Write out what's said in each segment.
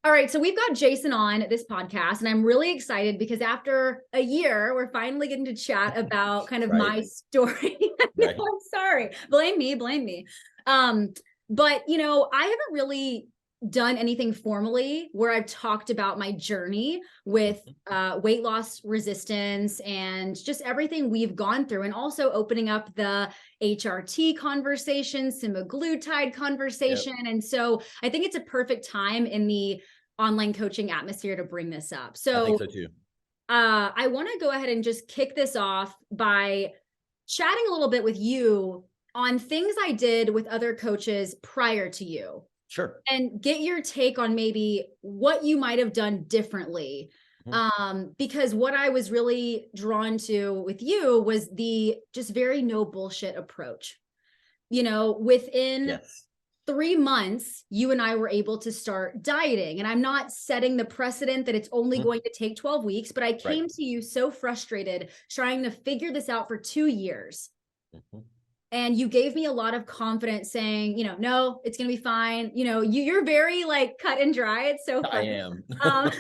All right, so we've got Jason on this podcast, and I'm really excited because after a year, we're finally getting to chat about kind of Right. my story. No, Right. I'm sorry. Blame me, blame me. But I haven't really done anything formally where I've talked about my journey with weight loss resistance and just everything we've gone through, and also opening up the HRT conversation, semaglutide conversation. Yep. And so I think it's a perfect time in the online coaching atmosphere to bring this up. I think So so too. I want to go ahead and just kick this off by chatting a little bit with you on things I did with other coaches prior to you, Sure. and get your take on maybe what you might have done differently. Mhm. Because what I was really drawn to with you was the just very no bullshit approach. Within Yes. 3 months, you and I were able to start dieting. And I'm not setting the precedent that it's only Mhm. going to take 12 weeks, but I Right. came to you so frustrated trying to figure this out for 2 years. Mhm. And you gave me a lot of confidence saying, no, it's going to be fine. You're very like cut and dry. It's so I funny. am. Um,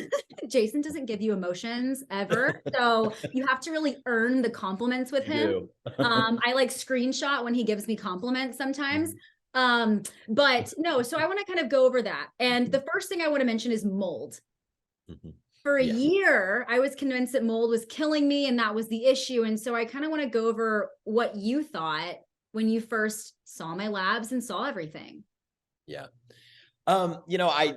Jason doesn't give you emotions ever. So you have to really earn the compliments with You him. do. I like screenshot when he gives me compliments sometimes. Mhm. But no, so I want to kind of go over that. And the first thing I want to mention is mold. Mhm. For a Yes. year, I was convinced that mold was killing me and that was the issue. And so I kind of want to go over what you thought when you first saw my labs and saw everything. Yeah. I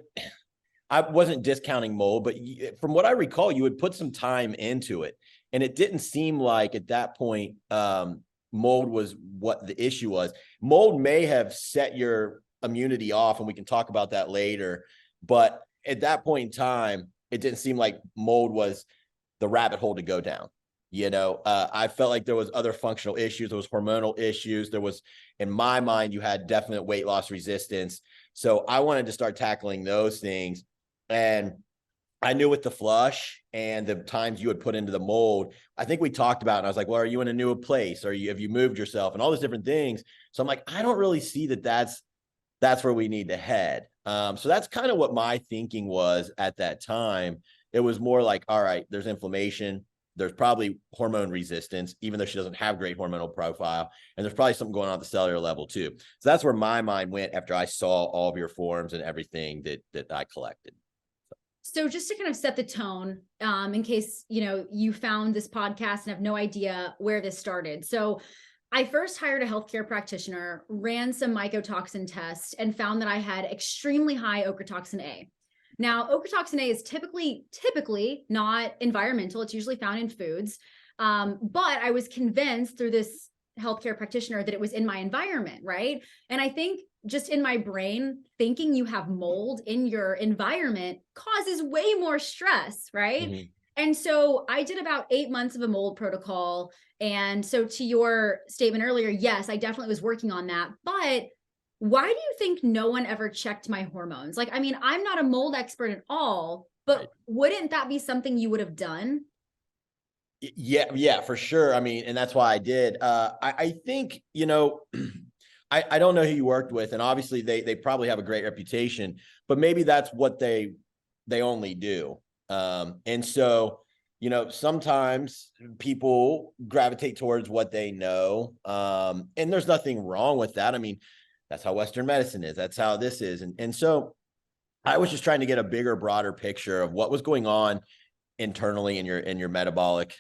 wasn't discounting mold, but from what I recall, you would put some time into it, and it didn't seem like at that point mold was what the issue was. Mold may have set your immunity off, and we can talk about that later. But at that point in time, it didn't seem like mold was the rabbit hole to go down. I felt like there was other functional issues. There was hormonal issues. There was, in my mind, you had definite weight loss resistance. So I wanted to start tackling those things. And I knew with the flush and the times you would put into the mold, I think we talked about it. And I was like, well, are you in a new place? Have you moved yourself and all those different things? So I'm like, I don't really see that's where we need to head. So that's kind of what my thinking was at that time. It was more like, all right, there's inflammation. There's probably hormone resistance, even though she doesn't have great hormonal profile. And there's probably something going on at the cellular level too. So that's where my mind went after I saw all of your forms and everything that I collected. So just to kind of set the tone, in case, you found this podcast and have no idea where this started. So I first hired a healthcare practitioner, ran some mycotoxin tests, and found that I had extremely high ochratoxin A. Now, ochratoxin A is typically not environmental. It's usually found in foods. But I was convinced through this healthcare practitioner that it was in my environment, right? And I think just in my brain, thinking you have mold in your environment causes way more stress, right? Mm-hmm. And so I did about 8 months of a mold protocol. And so to your statement earlier, yes, I definitely was working on that. But why do you think no one ever checked my hormones? Like, I mean, I'm not a mold expert at all, but Right. wouldn't that be something you would have done? Yeah, for sure. I mean, and that's why I did. I think, I don't know who you worked with, and obviously they probably have a great reputation, but maybe that's what they only do. And so, sometimes people gravitate towards what they know. And there's nothing wrong with that. I mean, that's how Western medicine is. That's how this is. And so I was just trying to get a bigger, broader picture of what was going on internally in your metabolic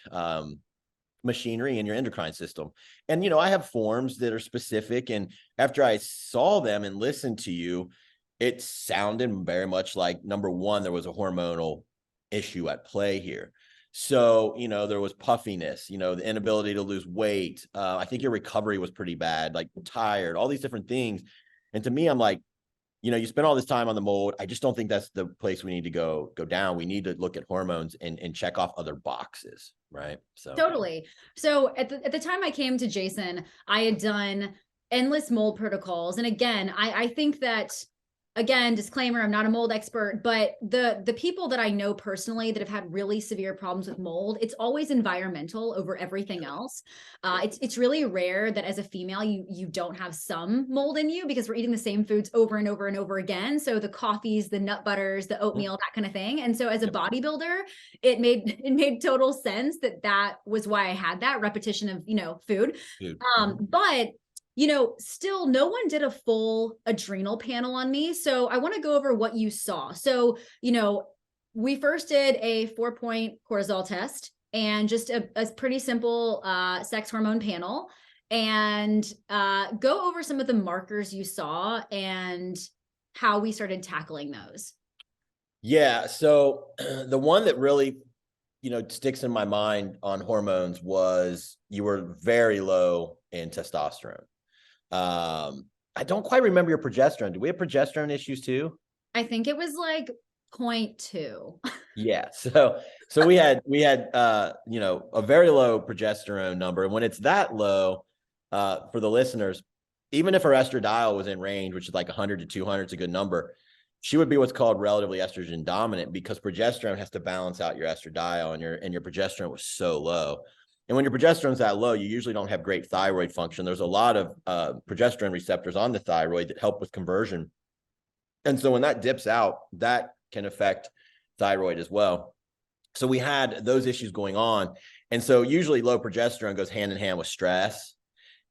machinery and your endocrine system. And I have forms that are specific, and after I saw them and listened to you, it sounded very much like, number one, there was a hormonal issue at play here. So there was puffiness, the inability to lose weight. I think your recovery was pretty bad, like tired, all these different things. And to me, I'm like, you spend all this time on the mold. I just don't think that's the place we need to go down. We need to look at hormones and check off other boxes, right? So Totally. So at the time I came to Jason, I had done endless mold protocols. And again, I think that again, disclaimer, I'm not a mold expert, but the people that I know personally that have had really severe problems with mold, it's always environmental over everything else. It's really rare that as a female, you don't have some mold in you, because we're eating the same foods over and over and over again. So the coffees, the nut butters, the oatmeal, that kind of thing. And so as a bodybuilder, it made total sense that was why I had that repetition of, food. But still no one did a full adrenal panel on me. So I want to go over what you saw. So, we first did a 4-point cortisol test and just a pretty simple sex hormone panel, and go over some of the markers you saw and how we started tackling those. Yeah. So the one that really, sticks in my mind on hormones was you were very low in testosterone. I don't quite remember your progesterone. Do we have progesterone issues too? I think it was like 0.2. Yeah. So we had a very low progesterone number. And when it's that low, for the listeners, even if her estradiol was in range, which is like 100 to 200, it's a good number, she would be what's called relatively estrogen dominant, because progesterone has to balance out your estradiol, and your progesterone was so low. And when your progesterone's that low, you usually don't have great thyroid function. There's a lot of progesterone receptors on the thyroid that help with conversion. And so when that dips out, that can affect thyroid as well. So we had those issues going on. And so usually low progesterone goes hand in hand with stress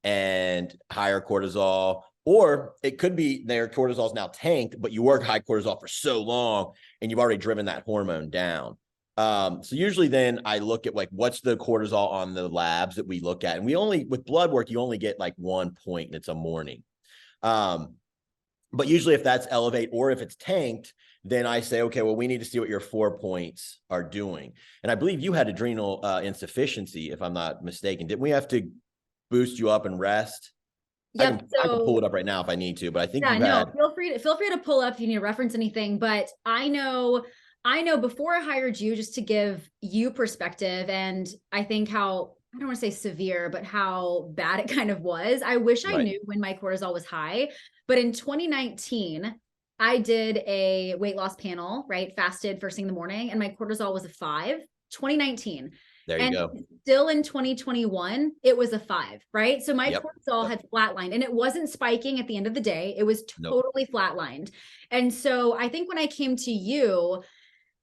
and higher cortisol, or it could be their cortisol is now tanked, but you work high cortisol for so long and you've already driven that hormone down. So usually then I look at like, what's the cortisol on the labs that we look at? And with blood work, you only get like 1 point, and it's a morning. But usually if that's elevate or if it's tanked, then I say, okay, well, we need to see what your 4 points are doing. And I believe you had adrenal insufficiency, if I'm not mistaken. Didn't we have to boost you up and rest? Yep. I can pull it up right now if I need to, but I think feel free to pull up if you need to reference anything. But I know before I hired you, just to give you perspective, and I think how, I don't want to say severe, but how bad it kind of was. I wish I knew when my cortisol was high, but in 2019, I did a weight loss panel, right? Fasted first thing in the morning, and my cortisol was a 5, 2019. There you go. Still in 2021, it was a 5, right? So my cortisol had flatlined, and it wasn't spiking at the end of the day. It was totally flatlined. And so I think when I came to you,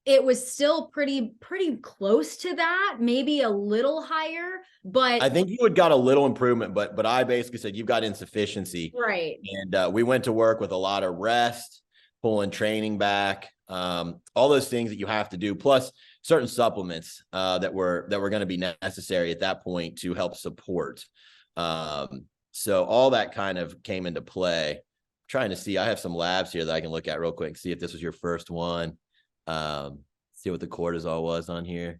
it was still pretty close to that, maybe a little higher, but I think you had got a little improvement, but I basically said you've got insufficiency. Right. And we went to work with a lot of rest, pulling training back, all those things that you have to do, plus certain supplements that were going to be necessary at that point to help support. So all that kind of came into play. I'm trying to see, I have some labs here that I can look at real quick, see if this was your first one. See what the cortisol was on here.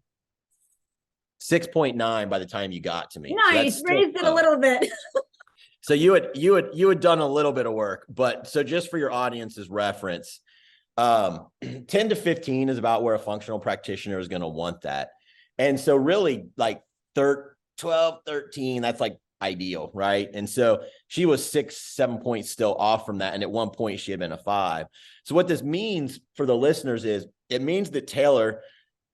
6.9 by the time you got to me. Nice, so raised it a little bit. So you had done a little bit of work, but so just for your audience's reference, 10 to 15 is about where a functional practitioner is going to want that. And so really like 12, 13, that's like ideal, right? And so she was 6-7 points still off from that. And at one point she had been a 5. So what this means for the listeners is it means that Taylor,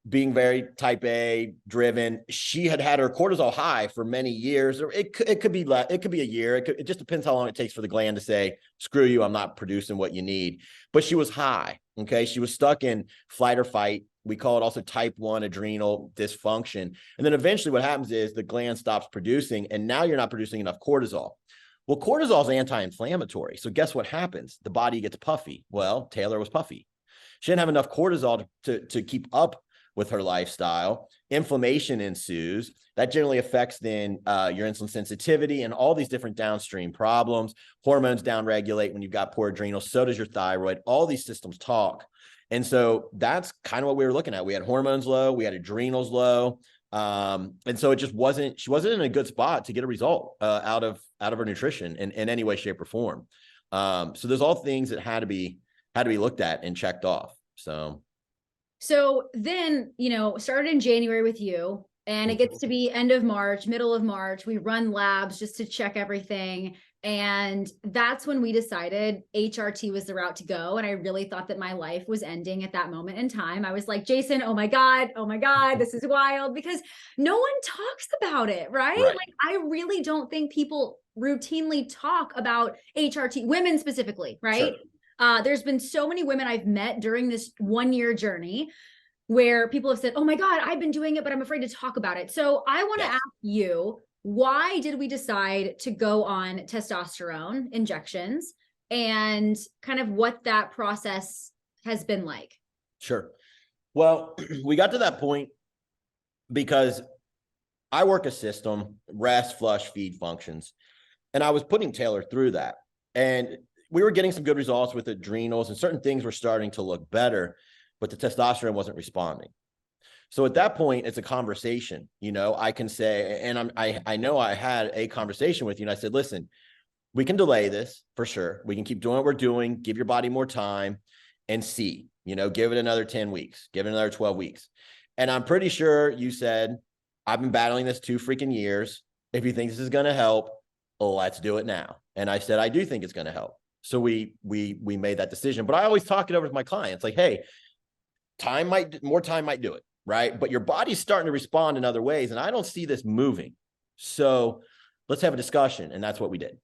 being very type A driven, she had her cortisol high for many years, or it could be a year. It just depends how long it takes for the gland to say, screw you, I'm not producing what you need. But she was high. Okay. She was stuck in flight or fight. We call it also type 1 adrenal dysfunction. And then eventually what happens is the gland stops producing, and now you're not producing enough cortisol. Well, cortisol is anti-inflammatory. So guess what happens? The body gets puffy. Well, Taylor was puffy. She didn't have enough cortisol to keep up with her lifestyle. Inflammation ensues. That generally affects then your insulin sensitivity and all these different downstream problems. Hormones downregulate when you've got poor adrenals. So does your thyroid. All these systems talk. And so that's kind of what we were looking at. We had hormones low, we had adrenals low. And so she wasn't in a good spot to get a result out of her nutrition in any way, shape, or form. So there's all things that had to be looked at and checked off. So then, started in January with you, and it gets to be end of March, middle of March. We run labs just to check everything. And that's when we decided HRT was the route to go. And I really thought that my life was ending at that moment in time. I was like, Jason, oh my God, this is wild, because no one talks about it, right? Right. Like, I really don't think people routinely talk about HRT, women specifically, right? Sure. There's been so many women I've met during this 1-year journey where people have said, oh my God, I've been doing it, but I'm afraid to talk about it. So I want to Yes. ask you, why did we decide to go on testosterone injections, and kind of what that process has been like? Sure. Well, we got to that point because I work a system, rest, flush, feed functions, and I was putting Taylor through that. And we were getting some good results with adrenals, and certain things were starting to look better, but the testosterone wasn't responding. So at that point, it's a conversation. I can say, and I know I had a conversation with you, and I said, listen, we can delay this for sure. We can keep doing what we're doing, give your body more time, and see, give it another 10 weeks, give it another 12 weeks. And I'm pretty sure you said, I've been battling this 2 freaking years. If you think this is going to help, let's do it now. And I said, I do think it's going to help. So we made that decision. But I always talk it over to my clients, like, hey, more time might do it. Right. But your body's starting to respond in other ways. And I don't see this moving. So let's have a discussion. And that's what we did.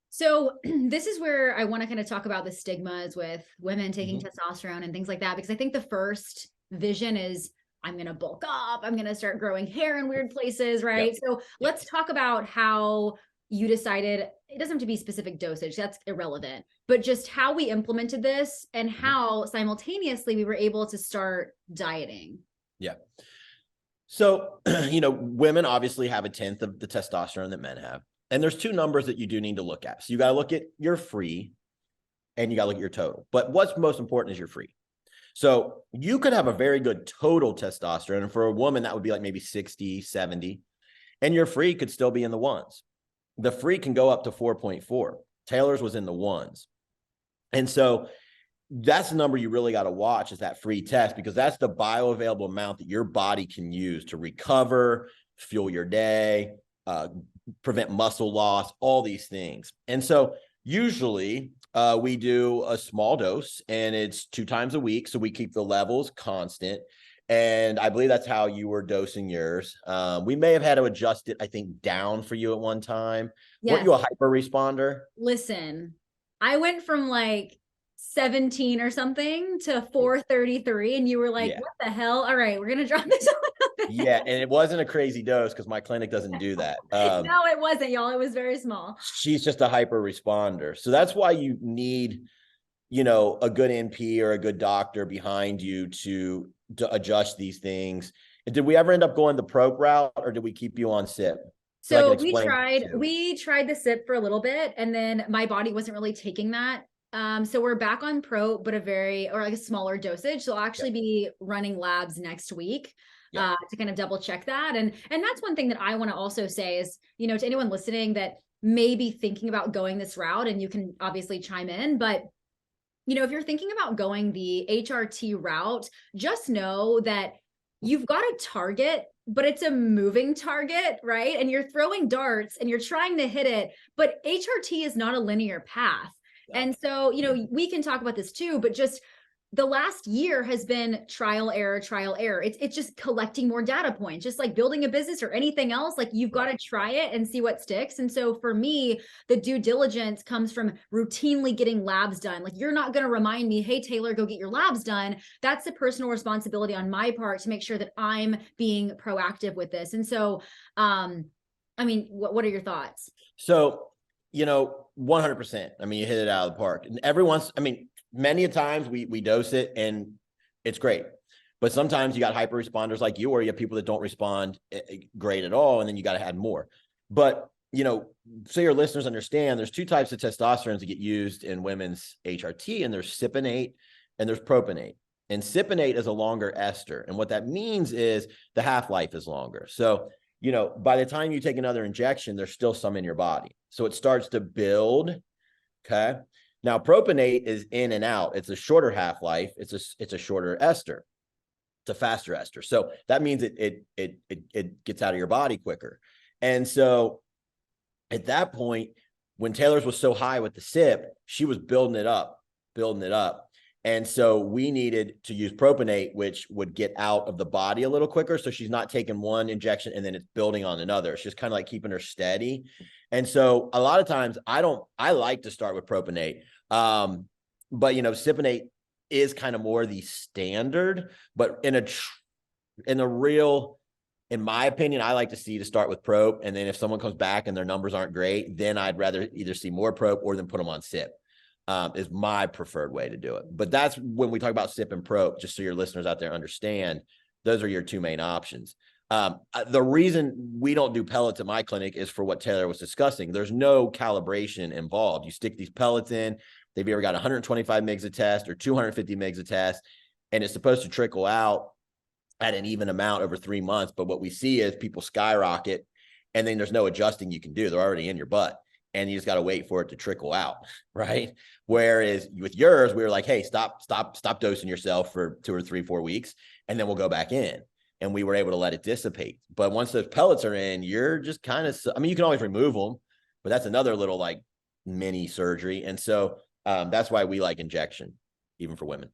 So this is where I want to kind of talk about the stigmas with women taking testosterone and things like that, because I think the first vision is, I'm going to bulk up, I'm going to start growing hair in weird places. Right. Yep. So let's talk about how you decided. It doesn't have to be specific dosage, that's irrelevant, but just how we implemented this and how simultaneously we were able to start dieting. Yeah. So, women obviously have 1/10 of the testosterone that men have. And there's 2 numbers that you do need to look at. So you got to look at your free and you got to look at your total. But what's most important is your free. So you could have a very good total testosterone. And for a woman, that would be like maybe 60, 70. And your free could still be in the ones. The free can go up to 4.4. Taylor's was in the ones. And so that's the number you really got to watch, is that free test, because that's the bioavailable amount that your body can use to recover, fuel your day, prevent muscle loss, all these things. And so usually we do a small dose, and it's 2 times a week. So we keep the levels constant. And I believe that's how you were dosing yours. We may have had to adjust it, I think, down for you at one time. Yes. Weren't you a hyper responder? Listen, I went from like 17 or something to 433, and you were like, what the hell? All right, we're going to drop this a little bit. Yeah, and it wasn't a crazy dose because my clinic doesn't do that. No, it wasn't, y'all. It was very small. She's just a hyper responder. So that's why you need, a good NP or a good doctor behind you to adjust these things. And did we ever end up going the probe route, or did we keep you on SIP? So we tried the SIP for a little bit, and then my body wasn't really taking that. So we're back on pro, but a smaller dosage. So I'll actually be running labs next week to kind of double check that. And that's one thing that I want to also say is, to anyone listening that may be thinking about going this route, and you can obviously chime in, but if you're thinking about going the HRT route, just know that you've got a target, but it's a moving target, right? And you're throwing darts and you're trying to hit it, but HRT is not a linear path. And so, we can talk about this too, but just the last year has been trial, error. It's just collecting more data points, just like building a business or anything else. Like, you've got to try it and see what sticks. And so for me, the due diligence comes from routinely getting labs done. Like, you're not going to remind me, hey, Taylor, go get your labs done. That's a personal responsibility on my part to make sure that I'm being proactive with this. And so, what are your thoughts? So, 100%. You hit it out of the park. And many a times we dose it and it's great, but sometimes you got hyper responders like you, or you have people that don't respond great at all. And then you got to add more. But, so your listeners understand, there's 2 types of testosterone that get used in women's HRT, and there's cypionate and there's propionate. And cypionate is a longer ester. And what that means is the half-life is longer. So, by the time you take another injection, there's still some in your body. So it starts to build. Okay. Now, propionate is in and out. It's a shorter half-life. It's a shorter ester. It's a faster ester. So that means it gets out of your body quicker. And so At that point, when Taylor's was so high with the SIP, she was building it up. And so we needed to use propionate, which would get out of the body a little quicker. So she's not taking one injection and then it's building on another. It's just kind of like keeping her steady. And so a lot of times I like to start with propionate. But Cypionate is kind of more the standard, but in my opinion, I like to see to start with Prop. And then if someone comes back and their numbers aren't great, then I'd rather either see more Prop or then put them on SIP. Is my preferred way to do it. But that's when we talk about SIP and Prop, just so your listeners out there understand, those are your two main options. The reason we don't do pellets at my clinic is for what Taylor was discussing. There's no calibration involved. You stick these pellets in, they've either got 125 mgs a test or 250 mgs a test, and it's supposed to trickle out at an even amount over 3 months. But what we see is people skyrocket, and then there's no adjusting you can do. They're already in your butt, and you just got to wait for it to trickle out, right? Whereas with yours, we were like, hey, stop dosing yourself for 2 or 3, 4 weeks, and then we'll go back in. And we were able to let it dissipate. But once those pellets are in, you're just kind of, you can always remove them, but that's another little like mini surgery. And so that's why we like injection, even for women.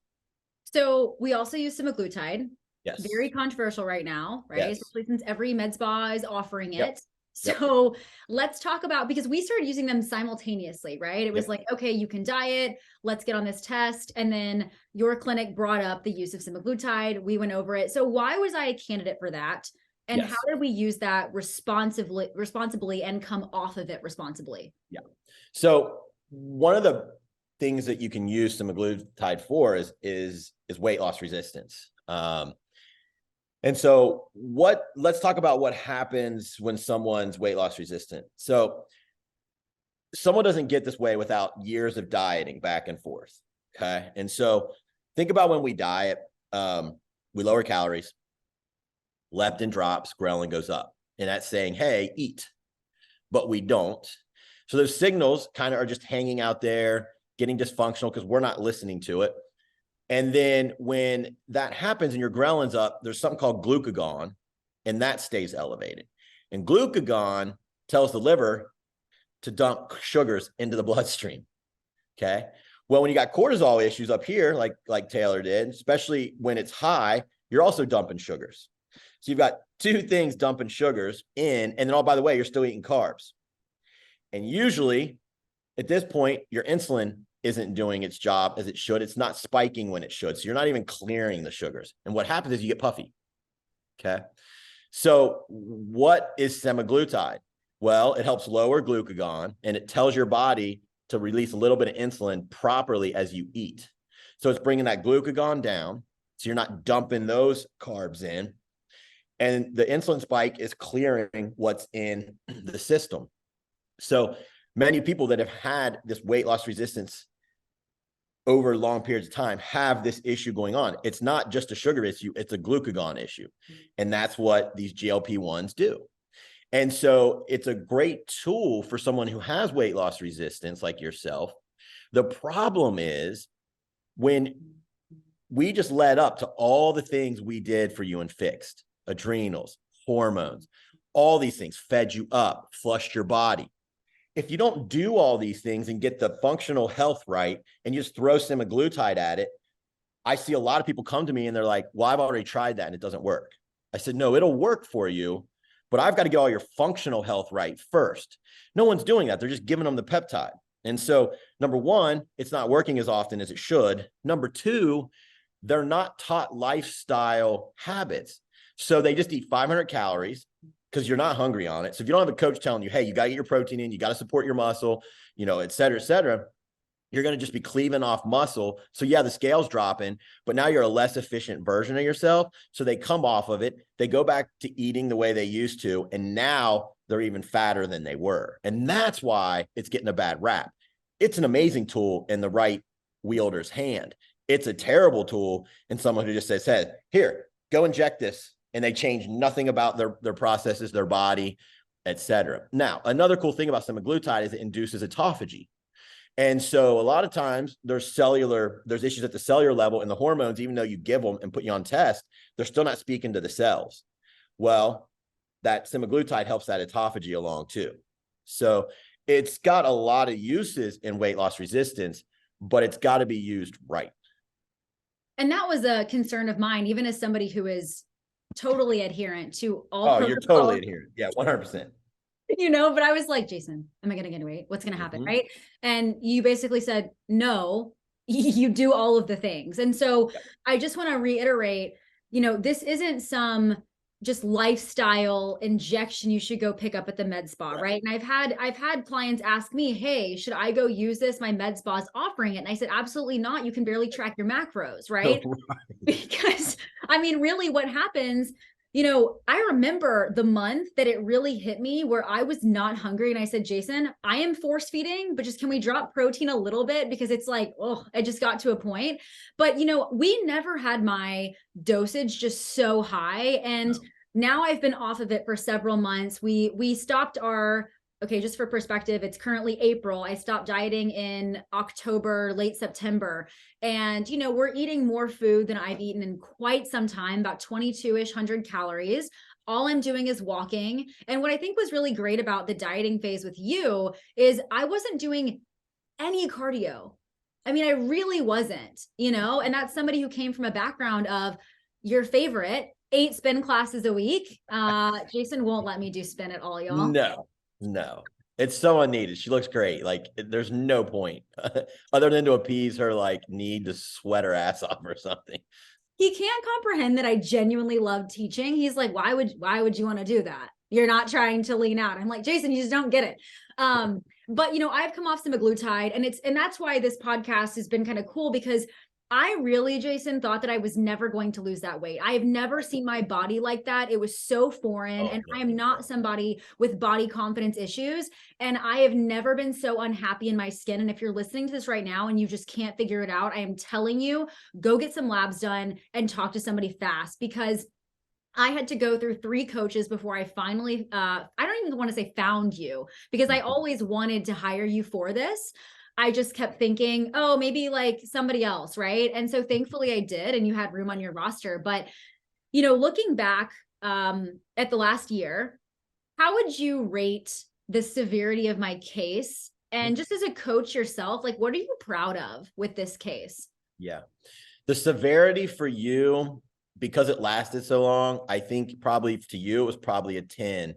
So we also use semaglutide. Yes. Very controversial right now, right? Yes. Especially since every med spa is offering it. Yep. So let's talk about, because we started using them simultaneously, right? It was like, okay, you can diet, let's get on this test. And then your clinic brought up the use of semaglutide. We went over it. So why was I a candidate for that? And how did we use that responsibly and come off of it responsibly? Yeah. So one of the things that you can use semaglutide for is weight loss resistance. And so let's talk about what happens when someone's weight loss resistant. So someone doesn't get this way without years of dieting back and forth. Okay. And so think about when we diet, we lower calories, leptin drops, ghrelin goes up, and that's saying, hey, eat, but we don't. So those signals kind of are just hanging out there, getting dysfunctional because we're not listening to it. And then when that happens and your ghrelin's up, there's something called glucagon, and that stays elevated. And glucagon tells the liver to dump sugars into the bloodstream. Okay. Well, when you got cortisol issues up here, like Taylor did, especially when it's high, you're also dumping sugars. So you've got two things dumping sugars in, and then, oh, by the way, you're still eating carbs. And usually at this point, your insulin isn't doing its job as it should. It's not spiking when it should. So you're not even clearing the sugars. And what happens is you get puffy. Okay. So what is semaglutide? Well, it helps lower glucagon, and it tells your body to release a little bit of insulin properly as you eat. So it's bringing that glucagon down. So you're not dumping those carbs in. And the insulin spike is clearing what's in the system. So many people that have had this weight loss resistance over long periods of time have this issue going on. It's not just a sugar issue, it's a glucagon issue. And that's what these GLP-1s do. And so it's a great tool for someone who has weight loss resistance like yourself. The problem is when we just led up to all the things we did for you and fixed, adrenals, hormones, all these things, fed you up, flushed your body. If you don't do all these things and get the functional health right, and you just throw semaglutide at it, I see a lot of people come to me and they're like, well, I've already tried that and it doesn't work. I said, no, it'll work for you, but I've got to get all your functional health right first. No one's doing that. They're just giving them the peptide. And so number one, it's not working as often as it should. Number two, they're not taught lifestyle habits. So they just eat 500 calories because you're not hungry on it. So if you don't have a coach telling you, hey, you got to get your protein in, you got to support your muscle, et cetera, you're going to just be cleaving off muscle. So yeah, the scale's dropping, but now you're a less efficient version of yourself. So they come off of it. They go back to eating the way they used to. And now they're even fatter than they were. And that's why it's getting a bad rap. It's an amazing tool in the right wielder's hand. It's a terrible tool in someone who just says, hey, here, go inject this. And they change nothing about their processes, their body, et cetera. Now, another cool thing about semaglutide is it induces autophagy. And so a lot of times there's issues at the cellular level, and the hormones, even though you give them and put you on test, they're still not speaking to the cells. Well, that semaglutide helps that autophagy along too. So it's got a lot of uses in weight loss resistance, but it's got to be used right. And that was a concern of mine, even as somebody who is totally adherent to all Oh, you're totally protocols, adherent. Yeah, 100%. but I was like, Jason, am I going to gain weight? What's going to happen? Mm-hmm. Right. And you basically said, no, you do all of the things. And so Yep. I just want to reiterate, this isn't some just lifestyle injection you should go pick up at the med spa, right? And I've had clients ask me, hey, should I go use this? My med spa is offering it. And I said, absolutely not. You can barely track your macros, right? Because I mean, really what happens, I remember the month that it really hit me where I was not hungry. And I said, Jason, I am force feeding, but just can we drop protein a little bit? Because it's like, oh, I just got to a point. But, we never had my dosage just so high. And now I've been off of it for several months. We stopped okay, just for perspective, it's currently April. I stopped dieting in October, late September. And, we're eating more food than I've eaten in quite some time, about 22-ish hundred calories. All I'm doing is walking. And what I think was really great about the dieting phase with you is I wasn't doing any cardio. I mean, I really wasn't, and that's somebody who came from a background of your favorite 8 spin classes a week. Jason won't let me do spin at all, y'all. No, it's so unneeded. She looks great. Like there's no point other than to appease her, like need to sweat her ass off or something. He can't comprehend that I genuinely love teaching. He's like, why would you want to do that? You're not trying to lean out. I'm like, Jason, you just don't get it. But I've come off semaglutide and that's why this podcast has been kind of cool because I really, Jason, thought that I was never going to lose that weight. I have never seen my body like that. It was so foreign, and I am not somebody with body confidence issues. And I have never been so unhappy in my skin. And if you're listening to this right now and you just can't figure it out, I am telling you, go get some labs done and talk to somebody fast, because I had to go through 3 coaches before I finally, I don't even want to say found you, because I always wanted to hire you for this. I just kept thinking, oh, maybe like somebody else, right? And so thankfully I did, and you had room on your roster. But, looking back at the last year, how would you rate the severity of my case? And just as a coach yourself, like, what are you proud of with this case? Yeah. The severity for you, because it lasted so long, I think probably to you, it was probably a 10.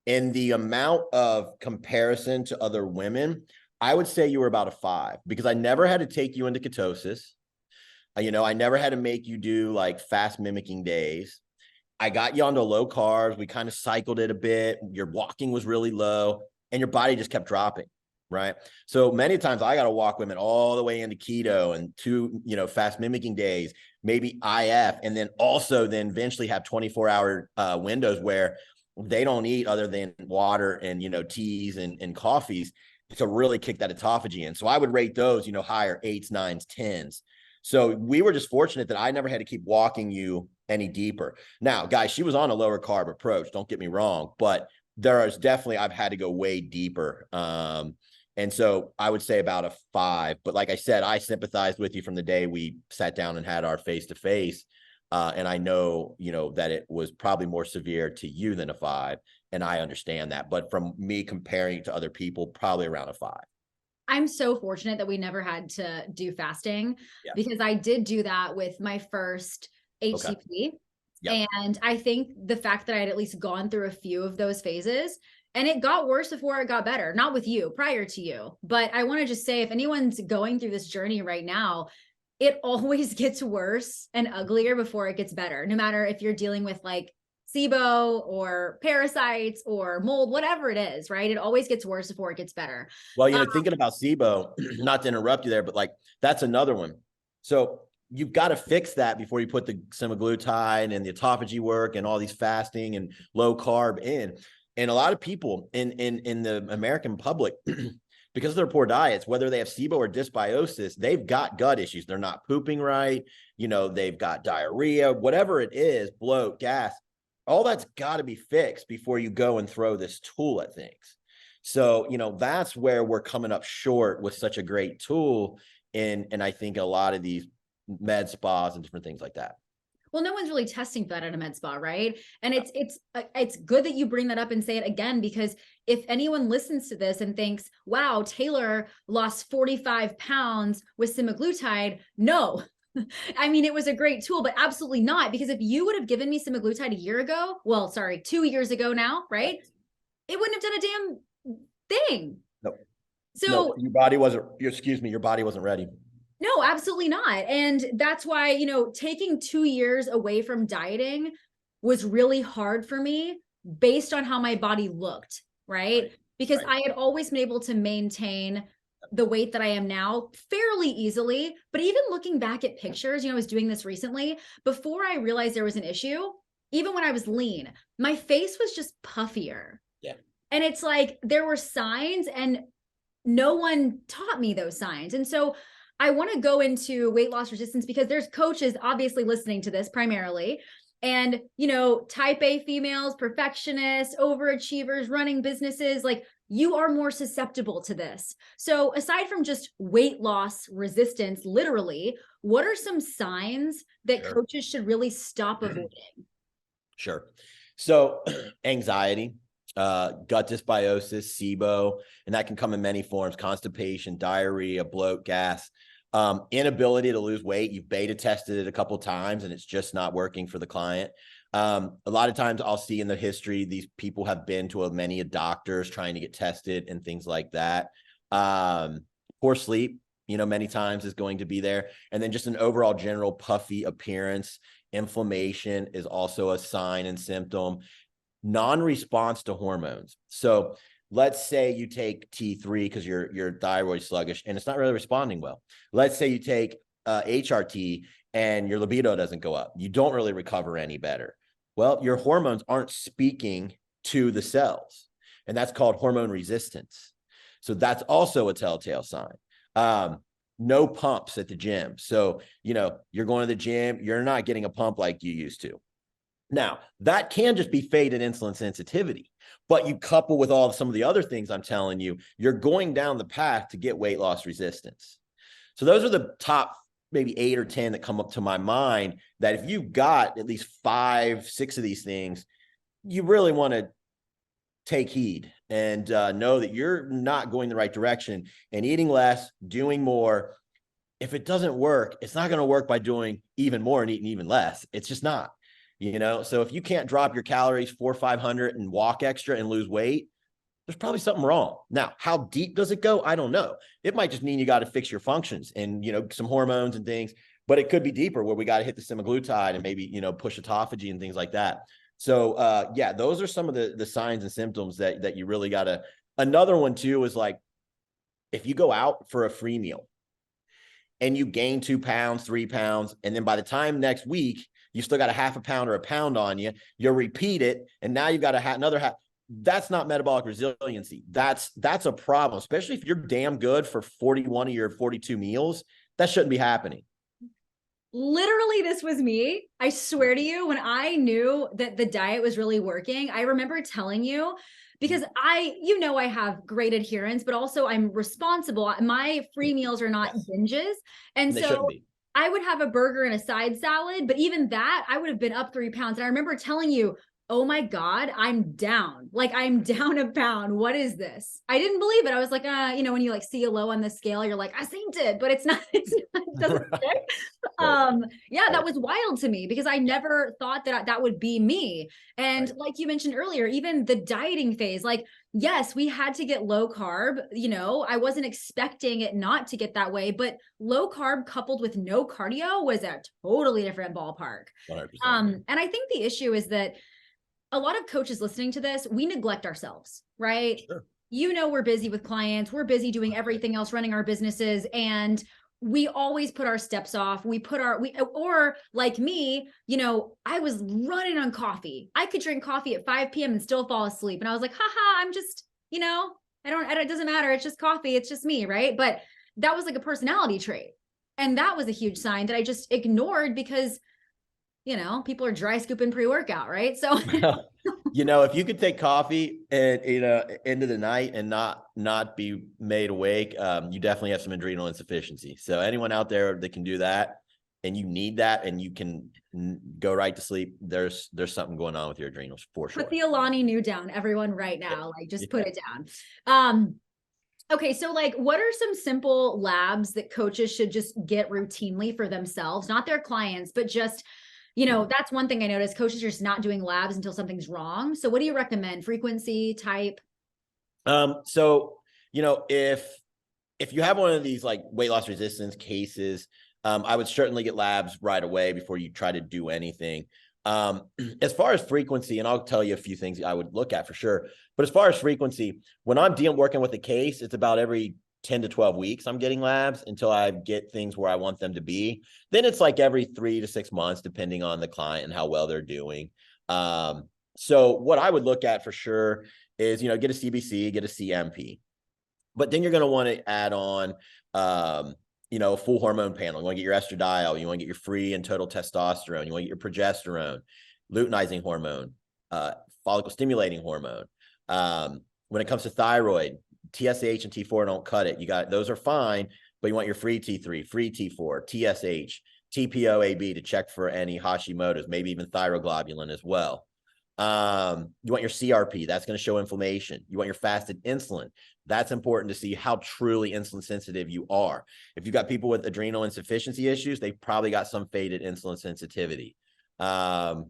And the amount of comparison to other women, I would say you were about a 5, because I never had to take you into ketosis. I never had to make you do like fast mimicking days. I got you onto low carbs. We kind of cycled it a bit. Your walking was really low and your body just kept dropping. Right. So many times I got to walk women all the way into keto and 2, fast mimicking days, maybe IF, and then eventually have 24-hour windows where they don't eat other than water and, teas and coffees to really kick that autophagy in. So I would rate those, higher 8s, 9s, 10s. So we were just fortunate that I never had to keep walking you any deeper. Now, guys, she was on a lower carb approach. Don't get me wrong, but there is definitely, I've had to go way deeper. And so I would say about a 5. But like I said, I sympathized with you from the day we sat down and had our face-to-face. And I know, that it was probably more severe to you than a 5. And I understand that. But from me comparing it to other people, probably around a 5. I'm so fortunate that we never had to do fasting, because I did do that with my first HCP. Okay. Yep. And I think the fact that I had at least gone through a few of those phases, and it got worse before it got better, not with you, prior to you. But I want to just say, if anyone's going through this journey right now, it always gets worse and uglier before it gets better. No matter if you're dealing with like SIBO or parasites or mold, whatever it is, right? It always gets worse before it gets better. Well, thinking about SIBO, not to interrupt you there, but like that's another one. So you've got to fix that before you put the semaglutide and the autophagy work and all these fasting and low carb in. And a lot of people in the American public, because of their poor diets, whether they have SIBO or dysbiosis, they've got gut issues. They're not pooping right. They've got diarrhea, whatever it is, bloat, gas. All that's got to be fixed before you go and throw this tool at things. So, that's where we're coming up short with such a great tool. And I think a lot of these med spas and different things like that. Well, no one's really testing for that at a med spa, right? And it's good that you bring that up and say it again, because if anyone listens to this and thinks, wow, Taylor lost 45 pounds with semaglutide, no. I mean, it was a great tool, but absolutely not. Because if you would have given me semaglutide a year ago, well, sorry, 2 years ago now, right? It wouldn't have done a damn thing. No, So your body wasn't, your body wasn't ready. no, absolutely not. And that's why, you know, taking 2 years away from dieting was really hard for me based on how my body looked, right? Because I had always been able to maintain the weight that I am now fairly easily. But even looking back at pictures, you know, I was doing this recently, before I realized there was an issue, even when I was lean, my face was just puffier. Yeah. And it's like there were signs and no one taught me those signs. And so I want to go into weight loss resistance because there's coaches obviously listening to this primarily. And, you know, type A females, perfectionists, overachievers, running businesses, like you are more susceptible to this. So aside from just weight loss resistance, literally, what are some signs that coaches should really stop avoiding? Sure. So anxiety, gut dysbiosis, SIBO, and that can come in many forms: constipation, diarrhea, bloat, gas, inability to lose weight. You've beta tested it a couple of times and it's just not working for the client. A lot of times I'll see in the history, these people have been to many doctors trying to get tested and things like that. Poor sleep, you know, many times is going to be there. And then just an overall general puffy appearance. Inflammation is also a sign and symptom. Non-response to hormones. So let's say you take T3 because your thyroid sluggish and it's not really responding well. Let's say you take HRT and your libido doesn't go up. You don't really recover any better. Well, your hormones aren't speaking to the cells, and that's called hormone resistance. So that's also a telltale sign. No pumps at the gym. So, you know, you're going to the gym, you're not getting a pump like you used to. Now, that can just be faded insulin sensitivity, but you couple with some of the other things I'm telling you, you're going down the path to get weight loss resistance. So those are the top maybe 8 or 10 that come up to my mind, that if you've got at least 5, 6 of these things, you really want to take heed and know that you're not going the right direction, and eating less, doing more. If it doesn't work, it's not going to work by doing even more and eating even less. It's just not. You know, so if you can't drop your calories 400 or 500 and walk extra and lose weight, there's probably something wrong. Now, how deep does it go? I don't know. It might just mean you got to fix your functions and, you know, some hormones and things, but it could be deeper where we got to hit the semaglutide and maybe, you know, push autophagy and things like that. So, yeah, those are some of the signs and symptoms that you really got to. Another one too is like, if you go out for a free meal and you gain 2 pounds, 3 pounds, and then by the time next week, you still got a half a pound or a pound on you, you'll repeat it, and now you've got another half. That's not metabolic resiliency. That's a problem, especially if you're damn good for 41 of your 42 meals. That shouldn't be happening. Literally, this was me. I swear to you, when I knew that the diet was really working, I remember telling you, because you know, I have great adherence, but also I'm responsible. My free meals are not binges. And so I would have a burger and a side salad, but even that, I would have been up 3 pounds. And I remember telling you, oh my God, I'm down. Like, I'm down a pound. What is this? I didn't believe it. I was like, you know, when you like see a low on the scale, you're like, I fainted, but it's not, it doesn't stick. Yeah, that was wild to me because I never thought that would be me. And like you mentioned earlier, even the dieting phase, like, yes, we had to get low carb. You know, I wasn't expecting it not to get that way, but low carb coupled with no cardio was a totally different ballpark. 100%. And I think the issue is that a lot of coaches listening to this, we neglect ourselves, right? Sure. You know, we're busy with clients, we're busy doing everything else, running our businesses, and we always put our steps off. Or like me, you know, I was running on coffee. I could drink coffee at 5 p.m. and still fall asleep. And I was like, haha, I'm just, you know, it doesn't matter. It's just coffee. It's just me. Right. But that was like a personality trait. And that was a huge sign that I just ignored because, you know, people are dry scooping pre-workout. Right. So, you know, if you could take coffee and, you know, into the night and not be made awake, you definitely have some adrenal insufficiency. So anyone out there that can do that, and you need that and you can go right to sleep, there's something going on with your adrenals for sure. Put the Alani Nu down, everyone, right now. Like, just put it down. Okay, so like, what are some simple labs that coaches should just get routinely for themselves, not their clients, but just, you know, that's one thing I noticed. Coaches are just not doing labs until something's wrong. So what do you recommend? Frequency, type? So, you know, if you have one of these like weight loss resistance cases, I would certainly get labs right away before you try to do anything. As far as frequency, and I'll tell you a few things I would look at for sure, but as far as frequency, when I'm working with a case, it's about every 10 to 12 weeks I'm getting labs until I get things where I want them to be. Then it's like every 3 to 6 months, depending on the client and how well they're doing. So what I would look at for sure is, you know, get a CBC, get a CMP, but then you're going to want to add on, you know, a full hormone panel. You want to get your estradiol, you want to get your free and total testosterone, you want to get your progesterone, luteinizing hormone, follicle stimulating hormone. When it comes to thyroid, TSH and T4 don't cut it. You got, those are fine, but you want your free T3, free T4, TSH, TPO-AB to check for any Hashimoto's, maybe even thyroglobulin as well. You want your CRP, that's going to show inflammation. You want your fasted insulin. That's important to see how truly insulin sensitive you are. If you've got people with adrenal insufficiency issues, they probably got some faded insulin sensitivity. CRP,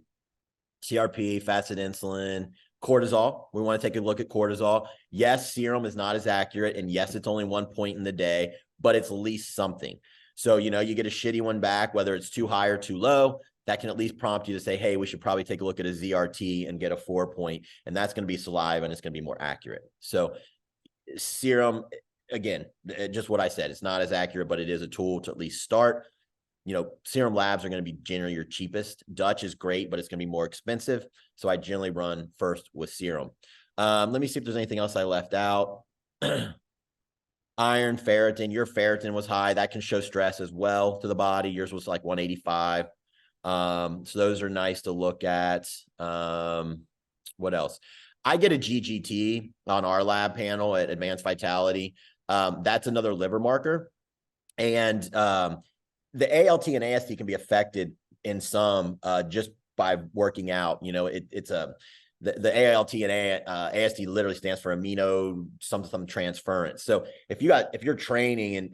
fasted insulin, cortisol. We want to take a look at cortisol. Yes, serum is not as accurate, and yes, it's only 1 point in the day, but it's at least something. So, you know, you get a shitty one back, whether it's too high or too low, that can at least prompt you to say, hey, we should probably take a look at a ZRT and get a 4 point, and that's going to be saliva and it's going to be more accurate. So serum, again, just what I said, it's not as accurate, but it is a tool to at least start. You know, serum labs are going to be generally your cheapest. Dutch is great, but it's going to be more expensive. So I generally run first with serum. Let me see if there's anything else I left out. Iron, ferritin, your ferritin was high. That can show stress as well to the body. Yours was like 185. So those are nice to look at. What else? I get a GGT on our lab panel at Advanced Vitality. That's another liver marker. And the ALT and AST can be affected in some just by working out. You know, the ALT and AST literally stands for amino some transference. So if you're training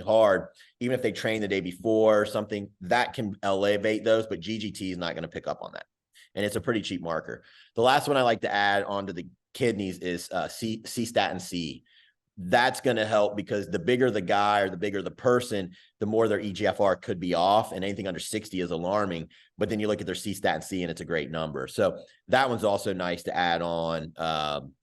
hard, even if they train the day before or something, that can elevate those, but GGT is not going to pick up on that. And it's a pretty cheap marker. The last one I like to add onto the kidneys is C-statin C. That's going to help because the bigger the guy or the bigger the person, the more their EGFR could be off, and anything under 60 is alarming. But then you look at their C-statin C and it's a great number. So that one's also nice to add on.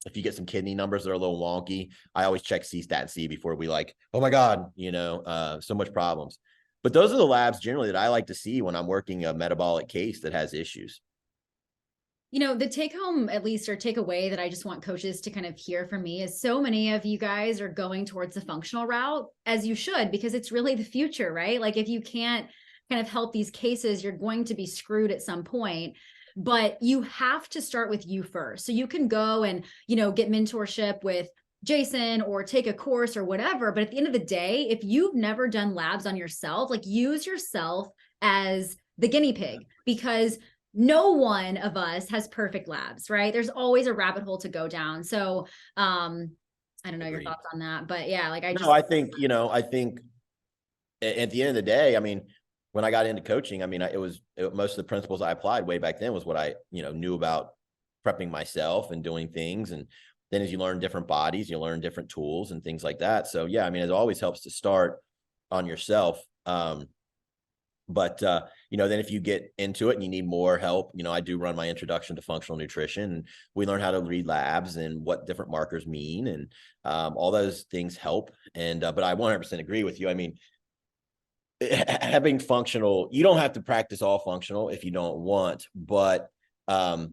If you get some kidney numbers that are a little wonky, I always check C-statin C before we like, oh my God, you know, so much problems. But those are the labs generally that I like to see when I'm working a metabolic case that has issues. You know, the take home, at least, or take away that I just want coaches to kind of hear from me is so many of you guys are going towards the functional route, as you should, because it's really the future, right? Like if you can't kind of help these cases, you're going to be screwed at some point, but you have to start with you first. So you can go and, you know, get mentorship with Jason or take a course or whatever. But at the end of the day, if you've never done labs on yourself, like use yourself as the guinea pig, because no one of us has perfect labs, right? There's always a rabbit hole to go down. So, I don't know your thoughts on that, but yeah, like I think, you know, I think at the end of the day, I mean, when I got into coaching, I mean, most of the principles I applied way back then was what I, you know, knew about prepping myself and doing things. And then as you learn different bodies, you learn different tools and things like that. So yeah, I mean, it always helps to start on yourself. But you know, then if you get into it and you need more help, you know, I do run my introduction to functional nutrition, and we learn how to read labs and what different markers mean, and all those things help. And but I 100% agree with you. I mean, having functional, you don't have to practice all functional if you don't want, but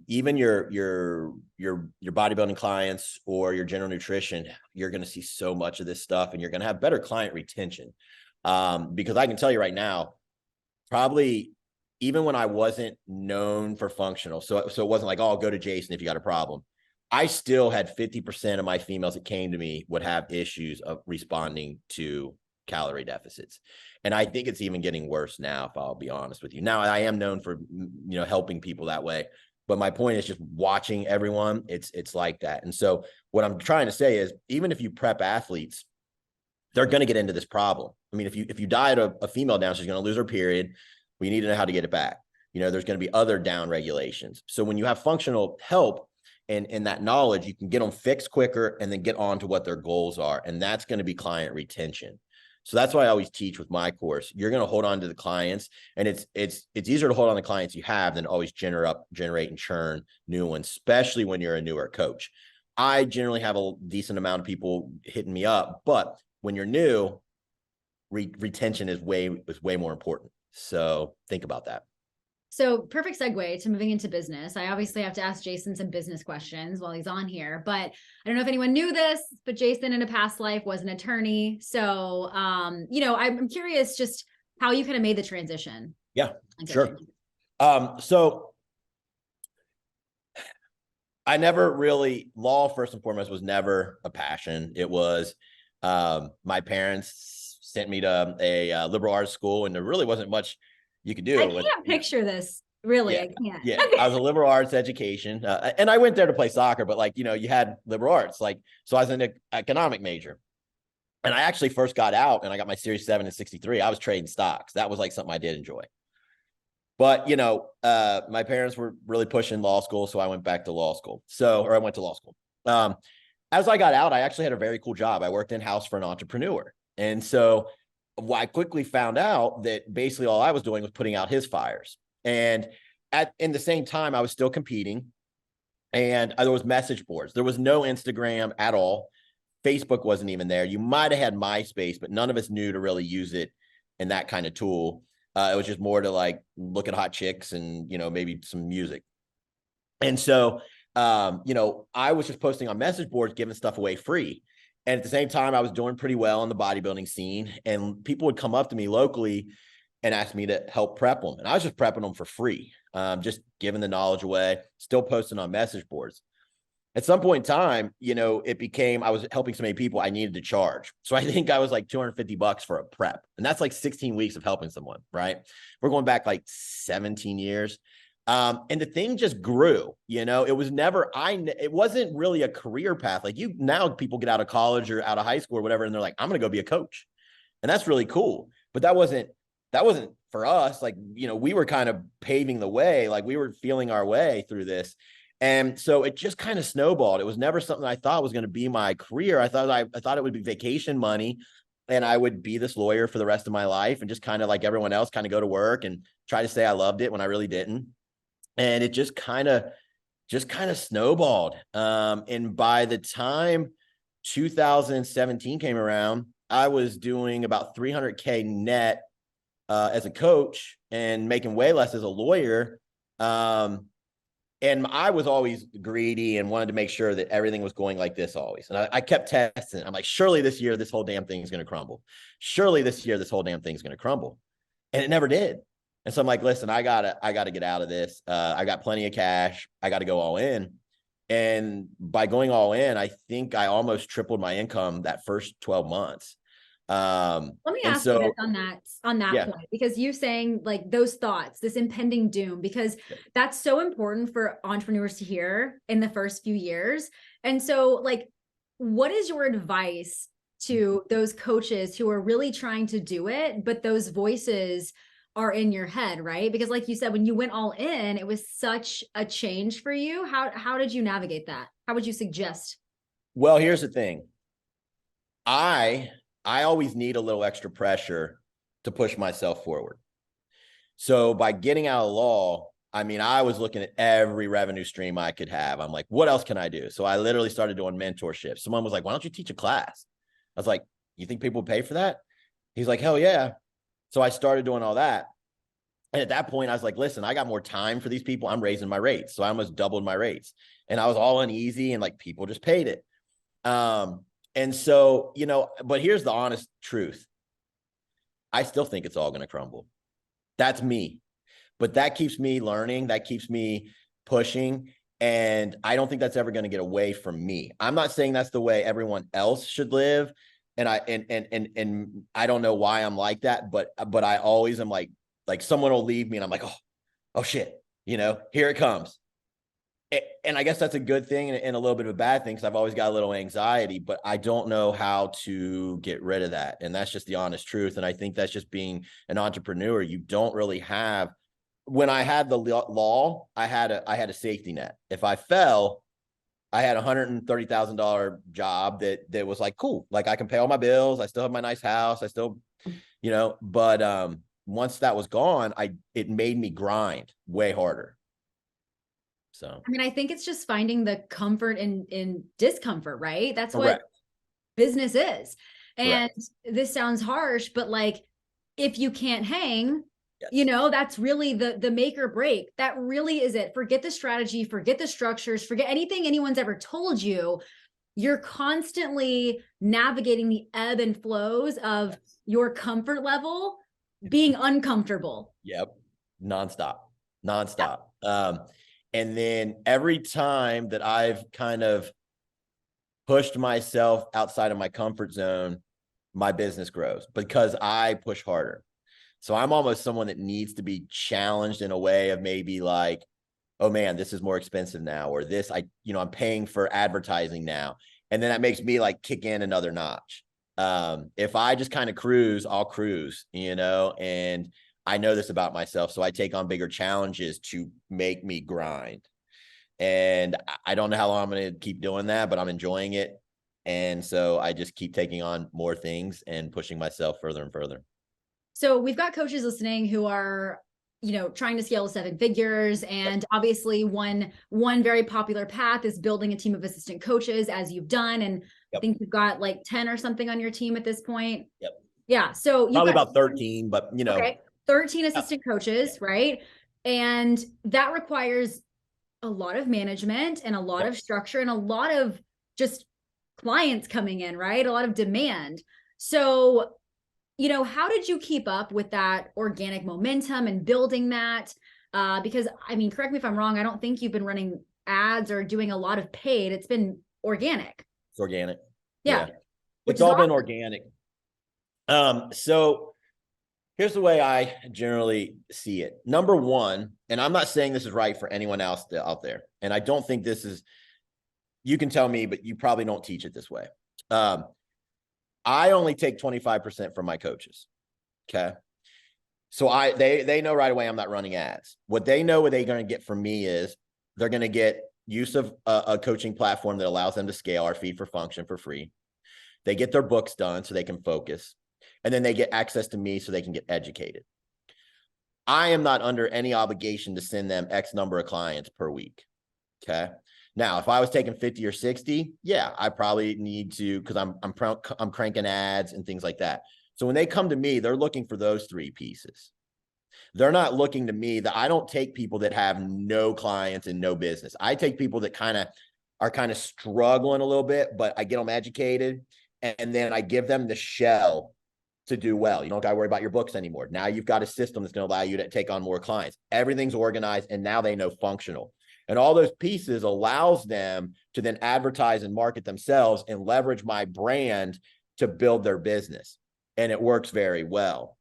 even your bodybuilding clients or your general nutrition, you're going to see so much of this stuff, and you're going to have better client retention. Because I can tell you right now, probably even when I wasn't known for functional, so it wasn't like, oh, I'll go to Jason if you got a problem. I still had 50% of my females that came to me would have issues of responding to calorie deficits. And I think it's even getting worse now, if I'll be honest with you. Now, I am known for, helping people that way. But my point is just watching everyone. It's like that. And so what I'm trying to say is, even if you prep athletes, they're going to get into this problem. I mean, if you diet a female down, she's going to lose her period. We need to know how to get it back. There's going to be other down regulations. So when you have functional help and that knowledge, you can get them fixed quicker and then get on to what their goals are. And that's going to be client retention. So that's why I always teach with my course. You're going to hold on to the clients, and it's easier to hold on to the clients you have than always generate and churn new ones, especially when you're a newer coach. I generally have a decent amount of people hitting me up, but when you're new, retention is way more important. So think about that. So perfect segue to moving into business. I obviously have to ask Jason some business questions while he's on here, but I don't know if anyone knew this, but Jason in a past life was an attorney. So, I'm curious just how you kind of made the transition. Yeah, sure. So I never really, law first and foremost was never a passion. It was, my parents sent me to a liberal arts school, and there really wasn't much you could do. I can't picture this. Really, yeah, I can't. Yeah, I was a liberal arts education, and I went there to play soccer, but you had liberal arts, so I was an economic major. And I actually first got out and I got my Series 7 in 63. I was trading stocks. That was something I did enjoy. But, my parents were really pushing law school, so I went back to law school. I went to law school. As I got out, I actually had a very cool job. I worked in-house for an entrepreneur. And so I quickly found out that basically all I was doing was putting out his fires. And in the same time, I was still competing. And there was message boards. There was no Instagram at all. Facebook wasn't even there. You might have had MySpace, but none of us knew to really use it in that kind of tool. It was just more to look at hot chicks and, maybe some music. And so, I was just posting on message boards, giving stuff away free. And at the same time, I was doing pretty well in the bodybuilding scene, and people would come up to me locally and ask me to help prep them. And I was just prepping them for free, just giving the knowledge away, still posting on message boards. At some point in time, it became, I was helping so many people, I needed to charge. So I think I was $250 for a prep. And that's 16 weeks of helping someone, right? We're going back 17 years. And the thing just grew, it was it wasn't really a career path. Now people get out of college or out of high school or whatever, and they're like, I'm going to go be a coach. And that's really cool. But that wasn't for us. We were kind of paving the way. We were feeling our way through this. And so it just kind of snowballed. It was never something I thought was going to be my career. I thought it would be vacation money, and I would be this lawyer for the rest of my life and just kind of like everyone else, kind of go to work and try to say I loved it when I really didn't. And it just kind of snowballed. And by the time 2017 came around, I was doing about $300K net as a coach and making way less as a lawyer. And I was always greedy and wanted to make sure that everything was going like this always. And I kept testing. I'm like, surely this year, this whole damn thing is going to crumble. Surely this year, this whole damn thing is going to crumble. And it never did. And so I'm like, listen, I gotta get out of this. I got plenty of cash. I got to go all in. And by going all in, I think I almost tripled my income that first 12 months. Let me ask you this on that point, because you saying those thoughts, this impending doom, because that's so important for entrepreneurs to hear in the first few years. And so what is your advice to those coaches who are really trying to do it, but those voices are in your head, right? Because like you said, when you went all in, it was such a change for you. How did you navigate that? How would you suggest? Well, here's the thing. I always need a little extra pressure to push myself forward. So by getting out of law, I was looking at every revenue stream I could have. I'm like, what else can I do? So I literally started doing mentorship. Someone was like, why don't you teach a class? I was like, you think people would pay for that? He's like, hell yeah. So I started doing all that. And at that point, I was like, listen, I got more time for these people. I'm raising my rates. So I almost doubled my rates. And I was all uneasy, and people just paid it. And so, but here's the honest truth. I still think it's all going to crumble. That's me. But that keeps me learning. That keeps me pushing. And I don't think that's ever going to get away from me. I'm not saying that's the way everyone else should live. And I don't know why I'm like that, but I always am like someone will leave me and I'm like, oh shit, here it comes. And I guess that's a good thing and a little bit of a bad thing, because I've always got a little anxiety, but I don't know how to get rid of that. And that's just the honest truth. And I think that's just being an entrepreneur. You don't really have, when I had the law, I had a safety net. If I fell, I had $130,000 job that was like, cool. Like I can pay all my bills. I still have my nice house. I still, but once that was gone, it made me grind way harder. So, I mean, I think it's just finding the comfort in discomfort, right? That's correct. what business is. And Correct. this sounds harsh, but like, if you can't hang, Yes. that's really the make or break. That really is it. Forget the strategy, forget the structures, forget anything anyone's ever told you. You're constantly navigating the ebb and flows of your comfort level being uncomfortable. Yep. Nonstop. And then every time that I've kind of pushed myself outside of my comfort zone, my business grows because I push harder. So I'm almost someone that needs to be challenged in a way of maybe like, oh man, this is more expensive now, or this, I'm paying for advertising now. And then that makes me like kick in another notch. If I just kind of cruise, I'll cruise, and I know this about myself. So I take on bigger challenges to make me grind. And I don't know how long I'm going to keep doing that, but I'm enjoying it. And so I just keep taking on more things and pushing myself further and further. So we've got coaches listening who are, trying to scale to 7 figures. And obviously one very popular path is building a team of assistant coaches, as you've done. And I think you've got like 10 or something on your team at this point. Yep. Yeah. So you've probably got about 13, but okay, 13 assistant coaches, right? And that requires a lot of management and a lot of structure and a lot of just clients coming in, right? A lot of demand. So, how did you keep up with that organic momentum and building that? Because I mean, correct me if I'm wrong, I don't think you've been running ads or doing a lot of paid. It's been organic. It's organic. Yeah. It's all been organic. So here's the way I generally see it. Number one, and I'm not saying this is right for anyone else out there, and I don't think this is, you can tell me, but you probably don't teach it this way. I only take 25% from my coaches. Okay. So they know right away I'm not running ads. What they're going to get from me is they're going to get use of a coaching platform that allows them to scale our feed for function for free. They get their books done so they can focus, and then they get access to me so they can get educated. I am not under any obligation to send them X number of clients per week. Okay. Now, if I was taking 50 or 60, yeah, I probably need to, because I'm cranking ads and things like that. So when they come to me, they're looking for those 3 pieces. They're not looking to me that I don't take people that have no clients and no business. I take people that are struggling a little bit, but I get them educated, and then I give them the shell to do well. You don't got to worry about your books anymore. Now you've got a system that's going to allow you to take on more clients. Everything's organized, and now they know functional. And all those pieces allows them to then advertise and market themselves and leverage my brand to build their business. And it works very well.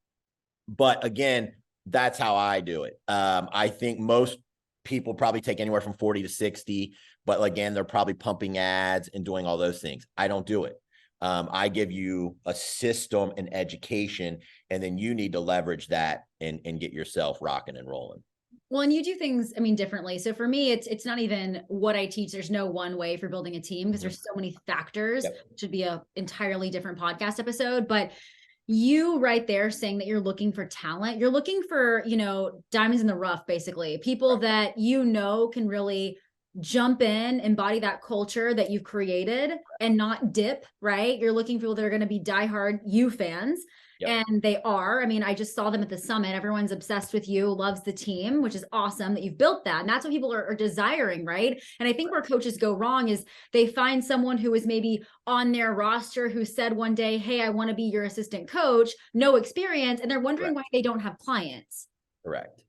But again, that's how I do it. I think most people probably take anywhere from 40 to 60, but again, they're probably pumping ads and doing all those things. I don't do it. I give you a system and education, and then you need to leverage that and get yourself rocking and rolling. Well, and you do things, I mean, differently. So for me, it's not even what I teach. There's no one way for building a team because there's so many factors. It should be a entirely different podcast episode. But you right there saying that you're looking for talent, you're looking for, diamonds in the rough, basically, people that can really jump in, embody that culture that you've created and not dip, right? You're looking for people that are going to be diehard you fans. And they are. I mean, I just saw them at the summit. Everyone's obsessed with you, loves the team, which is awesome that you've built that. And that's what people are desiring, right? And I think where coaches go wrong is they find someone who is maybe on their roster who said one day, hey, I want to be your assistant coach, no experience. And they're wondering why they don't have clients. Correct.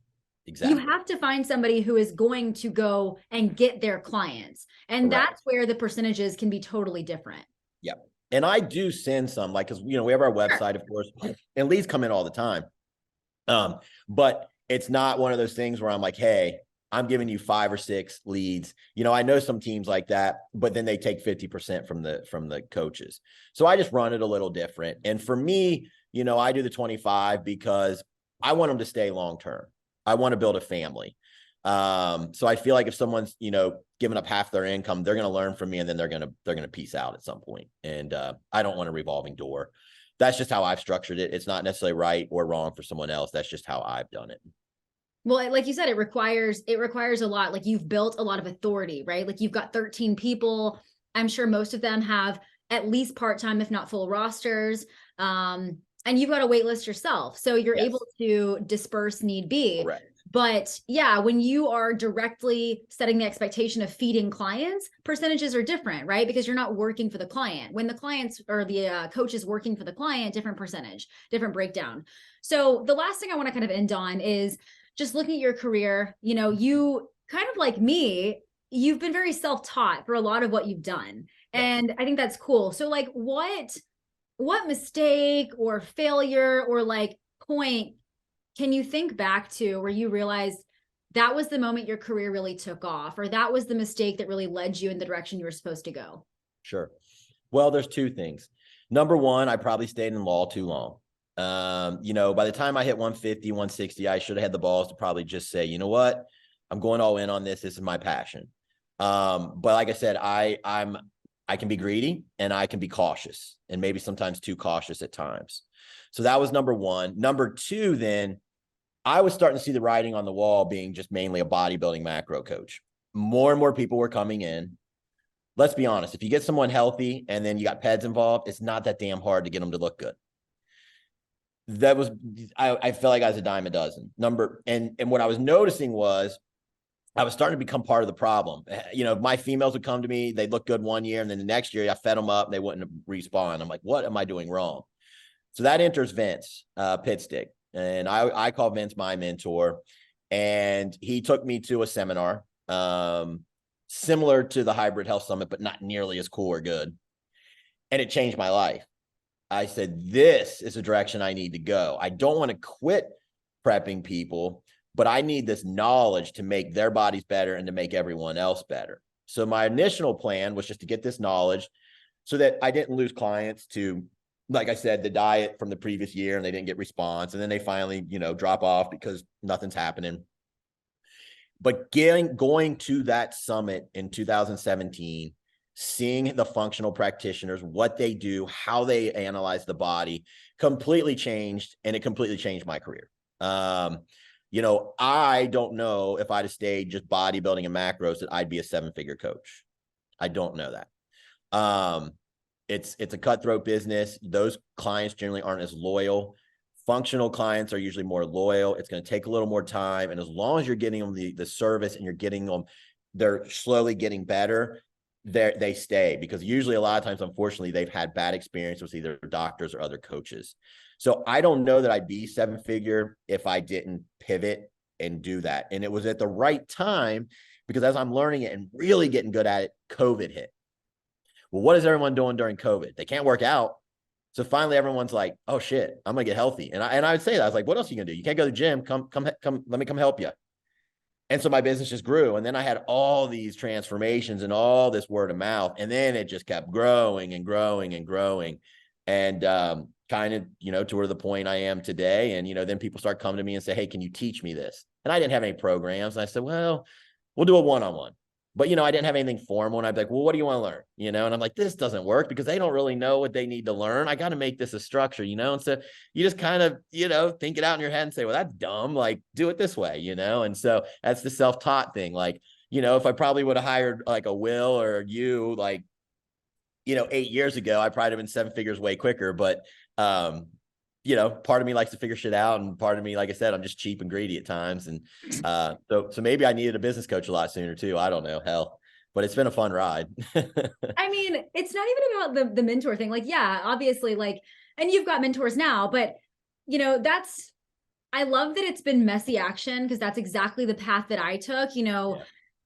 Exactly. You have to find somebody who is going to go and get their clients. And that's where the percentages can be totally different. Yep. And I do send some, like, because, we have our website, of course, and leads come in all the time. But it's not one of those things where I'm like, hey, I'm giving you 5 or 6 leads. I know some teams like that, but then they take 50% from the coaches. So I just run it a little different. And for me, I do the 25 because I want them to stay long-term. I want to build a family. So I feel like if someone's, giving up half their income, they're going to learn from me, and then they're going to peace out at some point. And I don't want a revolving door. That's just how I've structured it. It's not necessarily right or wrong for someone else. That's just how I've done it. Well, like you said, it requires a lot. Like, you've built a lot of authority, right? Like, you've got 13 people. I'm sure most of them have at least part-time, if not full rosters. And you've got a wait list yourself. So you're Yes. able to disperse need be. Correct. But yeah, when you are directly setting the expectation of feeding clients, percentages are different, right? Because you're not working for the client. When the clients or the coach is working for the client, different percentage, different breakdown. So the last thing I want to kind of end on is just looking at your career. You kind of like me, you've been very self-taught for a lot of what you've done. Yes. And I think that's cool. So like, what mistake or failure or like point can you think back to where you realized that was the moment your career really took off, or that was the mistake that really led you in the direction you were supposed to go? Sure. Well, there's 2 things. Number one, I probably stayed in law too long. By the time I hit 150, 160, I should have had the balls to probably just say, you know what, I'm going all in on this. This is my passion. But like I said, I can be greedy, and I can be cautious, and maybe sometimes too cautious at times. So that was number one. Number two, then I was starting to see the writing on the wall being just mainly a bodybuilding macro coach. More and more people were coming in. Let's be honest. If you get someone healthy and then you got peds involved, it's not that damn hard to get them to look good. I felt like I was a dime a dozen. And what I was noticing was I was starting to become part of the problem. My females would come to me, they'd look good one year, and then the next year I fed them up and they wouldn't respawn. I'm like, what am I doing wrong? So that enters Vince Pitstick. And I call Vince my mentor. And he took me to a seminar similar to the Hybrid Health Summit, but not nearly as cool or good. And it changed my life. I said, this is the direction I need to go. I don't want to quit prepping people, but I need this knowledge to make their bodies better and to make everyone else better. So my initial plan was just to get this knowledge so that I didn't lose clients to, like I said, the diet from the previous year, and they didn't get response. And then they finally, drop off because nothing's happening. But going to that summit in 2017, seeing the functional practitioners, what they do, how they analyze the body, completely changed, and it completely changed my career. I don't know if I'd have stayed just bodybuilding and macros that I'd be a 7-figure coach. I don't know that. It's a cutthroat business. Those clients generally aren't as loyal. Functional clients are usually more loyal. It's going to take a little more time. And as long as you're getting them the service and you're getting them, they're slowly getting better, they stay, because usually a lot of times, unfortunately, they've had bad experience with either doctors or other coaches. So I don't know that I'd be 7-figure if I didn't pivot and do that. And it was at the right time, because as I'm learning it and really getting good at it, COVID hit. Well, what is everyone doing during COVID? They can't work out. So finally, everyone's like, oh shit, I'm going to get healthy. And I would say that. I was like, what else are you going to do? You can't go to the gym. Come, let me come help you. And so my business just grew. And then I had all these transformations and all this word of mouth. And then it just kept growing and growing and growing. And kind of, to where the point I am today. And, then people start coming to me and say, hey, can you teach me this? And I didn't have any programs. And I said, well, we'll do a one-on-one. But, I didn't have anything formal. And I'd be like, well, what do you want to learn? And I'm like, this doesn't work because they don't really know what they need to learn. I got to make this a structure, And so you just kind of, think it out in your head and say, well, that's dumb. Like, do it this way, And so that's the self-taught thing. Like, if I probably would have hired like a Will or you, like, 8 years ago, I probably have been 7 figures way quicker. But, part of me likes to figure shit out. And part of me, like I said, I'm just cheap and greedy at times. And so maybe I needed a business coach a lot sooner too. I don't know, hell, but it's been a fun ride. I mean, it's not even about the mentor thing. Like, yeah, obviously, like, and you've got mentors now, but I love that it's been messy action, because that's exactly the path that I took. Yeah.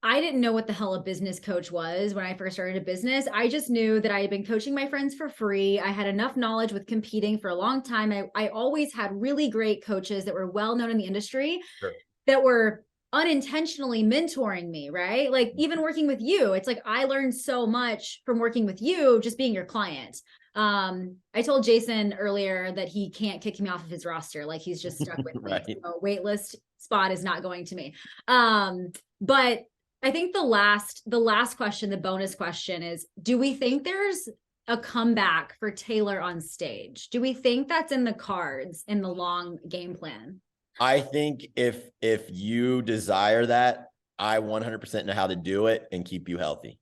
I didn't know what the hell a business coach was when I first started a business. I just knew that I had been coaching my friends for free. I had enough knowledge with competing for a long time. I always had really great coaches that were well known in the industry Sure. that were unintentionally mentoring me, right? Like even working with you, it's like I learned so much from working with you, just being your client. I told Jason earlier that he can't kick me off of his roster. Like he's just stuck with me. Right. So waitlist spot is not going to me. But I think the last question, the bonus question is, do we think there's a comeback for Taylor on stage? Do we think that's in the cards in the long game plan? I think if you desire that, I 100% know how to do it and keep you healthy.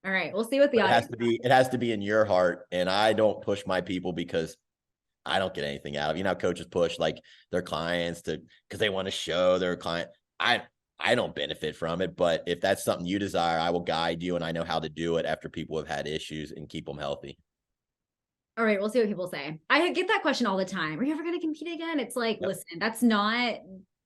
All right, we'll see what the But audience. it has to be in your heart. And I don't push my people because I don't get anything out of it. You know how coaches push like their clients because they want to show their client. I don't benefit from it, but if that's something you desire, I will guide you, and I know how to do it after people have had issues and keep them healthy. All right, we'll see what people say. I get that question all the time. Are you ever going to compete again? It's like, Yep. listen, that's not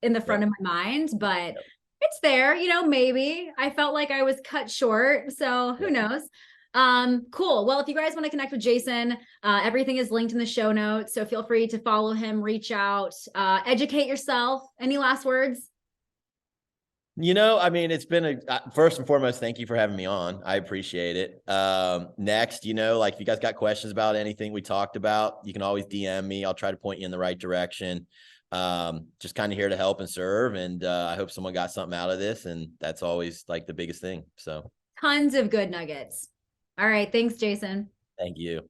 in the front Yep. of my mind, but Yep. it's there, maybe. I felt like I was cut short, so who Yep. knows? Cool. Well, if you guys want to connect with Jason, everything is linked in the show notes, so feel free to follow him, reach out, educate yourself. Any last words? I mean, it's been first and foremost, thank you for having me on. I appreciate it. Next, like if you guys got questions about anything we talked about, you can always DM me. I'll try to point you in the right direction. Just kind of here to help and serve. And I hope someone got something out of this. And that's always like the biggest thing. So Tons of good nuggets. All right. Thanks, Jason. thank you.